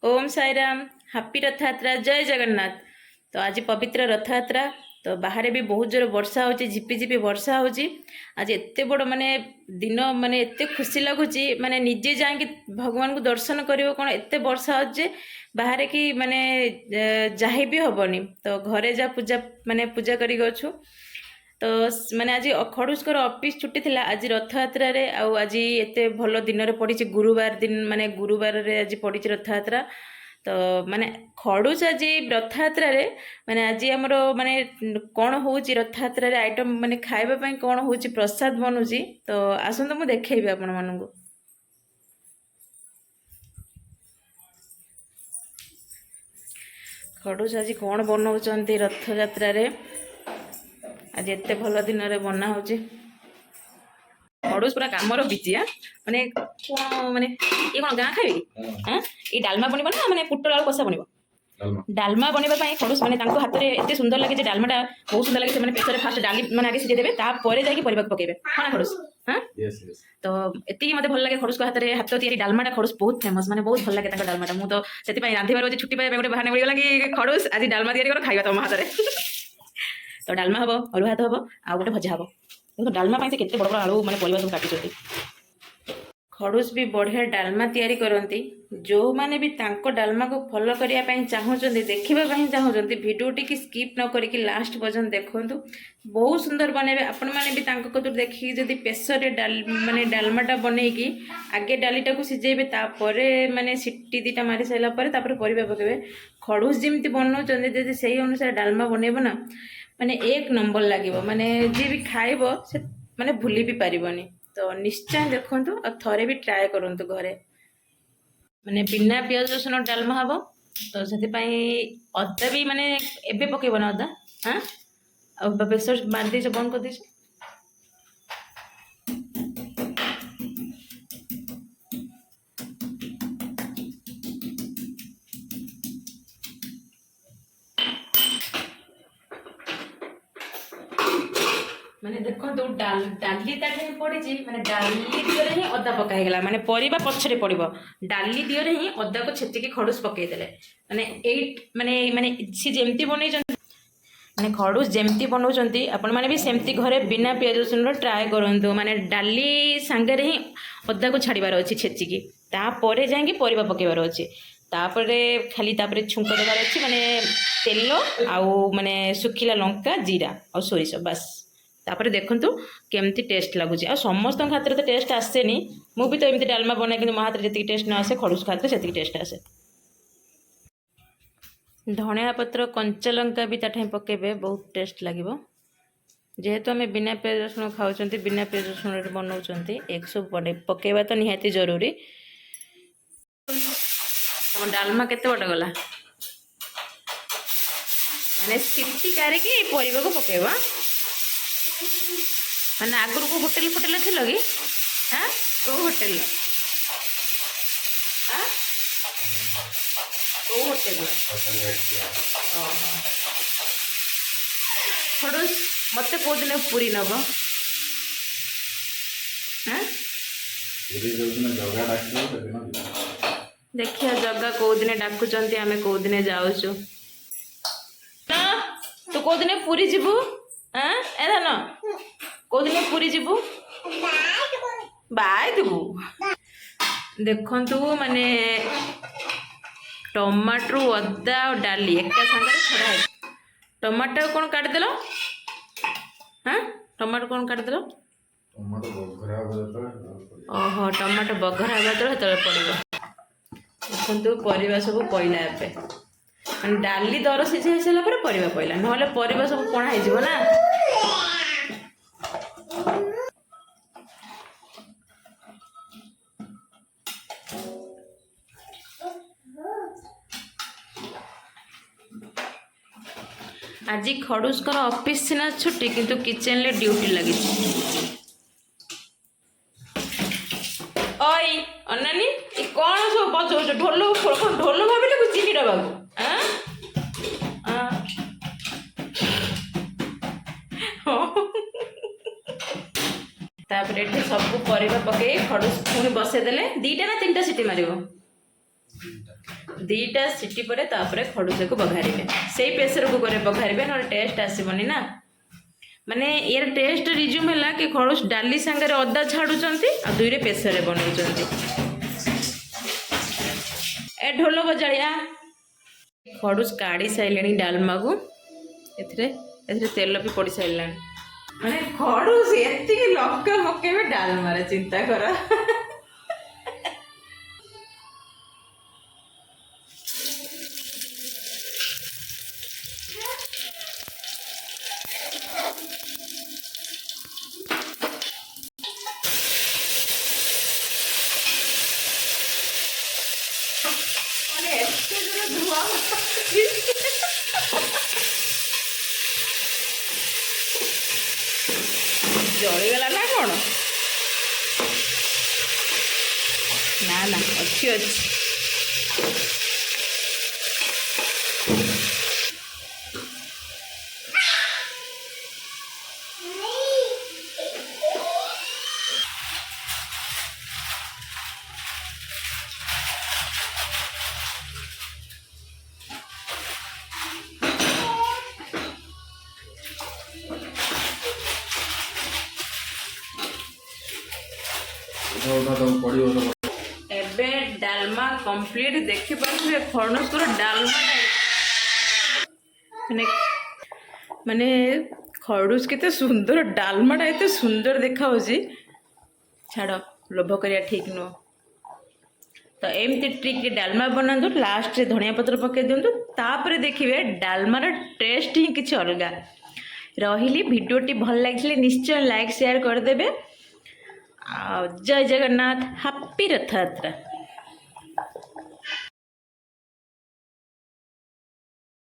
ओम Sai Ram. Happy Rathyatra, जय जगन्नाथ। तो आज पवित्र रथयात्रा। तो बाहर भी बहुत जोर वर्षा होची, झिपी झिपी वर्षा होची। आज एते बड़ माने दिन माने एते खुशी लगुच माने निजे जाके भगवान को दर्शन करियो कोन एते वर्षा होचे बाहर की माने जाहि भी हबनी। तो घरे जा पूजा माने पूजा करी गछु। तो माने आज खड़ूसकर ऑफिस छुट्टी थिला। आज रथयात्रा रे आज एते भल दिन रे पड़ी गुरुवार दिन माने गुरुवार रे आज पड़ी रथयात्रा। तो माने खड़ूस आज रथयात्रा रे माने आज हमरो माने कौन होउची रथयात्रा रे आइटम माने खाइबा पई कौन होउची प्रसाद बनउची। तो आसंत मु देखैबे आपन मानंगु। खड़ूस आज कौन बनउचंती रथयात्रा रे। आज एते भल दिन रे बना होची। खड़ूस पूरा कामर बिजी। माने कौन माने ये कौन गाँ खाइबे हाँ ये डालमा बनब ना माने पुटल आलू कषा बनब। डालमा बनवा खड़ूस माने हाथ में एत सुंदर लगे डालमाटा बहुत सुंदर लगे। प्रेसर फास्ट डाली माने आगे सीझे देवे तापर जाकि परिवा पकेबे हाँ खड़ूस हाँ। तो एति मते भल लगे खड़ूस हाथ में हाथ तैयारी डालमाटा खड़ूस बहुत फेमस माने बहुत भल लगे डालमाटा। मु तो से रांधिबार आज छुट्टी पाइबा गोटे बहाना मिलगला कि खड़ूस आज डालमा तैयारी कर खाइबा तुम हाथ में। तो डालमा हम अरुआ भात हम आउ गोटे भजा हम। देखो डालमा से केते बड़ बड़ आलू माने परिवा सब काटी। खड़ूस भी बढ़िया डालमा तैयारी करती। जो माने भी तांको डालमा को फॉलो करिया पई चाहूचंदी देखिबा पई चाहूचंदी वीडियोटी की स्किप न करिकि लास्ट पर्यंत देखंतु। बहुत सुंदर बनेबे। आपण माने भी तांको कतु देखि जदी प्रेशर रे माने डालमाटा बनेकी आगे डालीटा को सिजेबे तापरे माने सिट्टी दीटा मारी साइला परे तापरे परिबा पकेबे। खड़ूस जिमती बनौचंदी जदी सेही अनुसार डालमा बनेबो ना माने एक नंबर लागिबो। माने जे भी खाइबो से माने भूली भी पारिबोनी। तो निश्चय देखंतु और थरे भी ट्राए करंतु घरे। माने बिना प्याज रसुन डालमा हम। तो से अदा भी माने एबे पकेब ना अदा हाँ और प्रेसर मार दे बंद कर दे। माने देखो तो डाली ताटे पड़ी माने डाली दियो रे ही अदा पकाई गला माने परिबा पछरे पड़िबो डाली दियो रे ही अदा को छेचिके खड़ूस पकाई देले माने एट माने माने सी जेमती बनै माने खड़ूस जेमती बनौचंती आपण माने भी सेमती घरे बिना प्याज रसुन ट्राए करंतु। माने डाली सांगे रे ही अदा को छाड़ीबार अछि छेचिकी तापरे जांगी परिबा पकेबार अछि तापरे खाली तापरे छुंक देबार अछि माने तेल आउ माने सुखिला लंका जीरा और सोरिष बस। तापर देखंतु केमती टेस्ट लगुच आ समस्त हाथ तो टेस्ट आसेनी। मु भी तो एमती डालमा बनाए कि मो हाथ जी टेस्ट न आसे खड़ूस खाते से टेस्ट आसे। धनिया पत्र कंचा लंका भी ताठे पकेबे बहुत टेस्ट लगिबो। जेहेतु आम बिना प्याज रसुण खाऊँ बिना प्याज रसुण बनाऊँ एक सब पकेबा तो निहाती जरूरी। डालमा केते बड़ गला माने सिटी कारिकी परिबा को पकेबा। माने आगुर को होटेल फोटेल थी लगी हाँ को होटेल हाँ को होटेल खड़ूस मत को दिन पूरी नब हाँ देखिया जगह कौ दिन डाकुचंती आमे कौ दिन जाऊचु। तू कौ दिन पूरी जीवु हाँ ए धन कौ दिन पूरी जीवु बाय देबु। देखंतु माने टमाटो अदा और डाली एक संगे छड़ा है। टमाटो कौन काट देलो हाँ टमाटो कौन काट देलो ओहो टमाटो बघरा हवा तो पड़ो। देखंतु परिबा सब पइला एबे माने डाली दर सिझे सारा पर परिबा पइला नहले परिबा सब कोणा हे जिवो ना। आज खड़ूस कर ऑफिस सिना छुट्टी किंतु किचन ले ड्यूटी लगी। ओई अनानी ई कोन सब बचो ढोलो ढोलो भाबिले को चिनी डबा हां तापर एठी सब परिबा पके खड़ूस पुनी बसे देले दीटा ना तीनटा सिटी मारिबो दुईटा सीटी पर खड़ूस को बघारे से प्रेसर कुकर बघारे ना टेस्ट आसबनी ना माने यार टेस्ट रिज्यूम है कि खड़ूस डाली सांगे अदा छाड़ुंट आ दुईरे प्रेसर बनाऊँ ए ढोल बजाड़िया खड़ूस काढ़ी सारे डालमा को तेल भी पड़ सारा मैंने खड़ूस एति लका पकेबे डालमा चिंता कर जलीगला ना कौन ना ना अच्छी अच्छी एबे डालमा कंप्लीट देखि पारे खड़ूस डालमा माने माने खड़ूस केते सुंदर डालमाटा एते सुंदर देखा छाड़ लोभ करिया ठीक नुह तो एमती ट्रिक डालमा बनातु लास्ट रे धनिया पत्र पके दिंतु तापर देखिए डालमार टेस्ट ही किसी अलग रही भिडियोटी भल लगे निश्चय लाइक शेयर करदे। जय जगन्नाथ, हैप्पी रथयात्रा।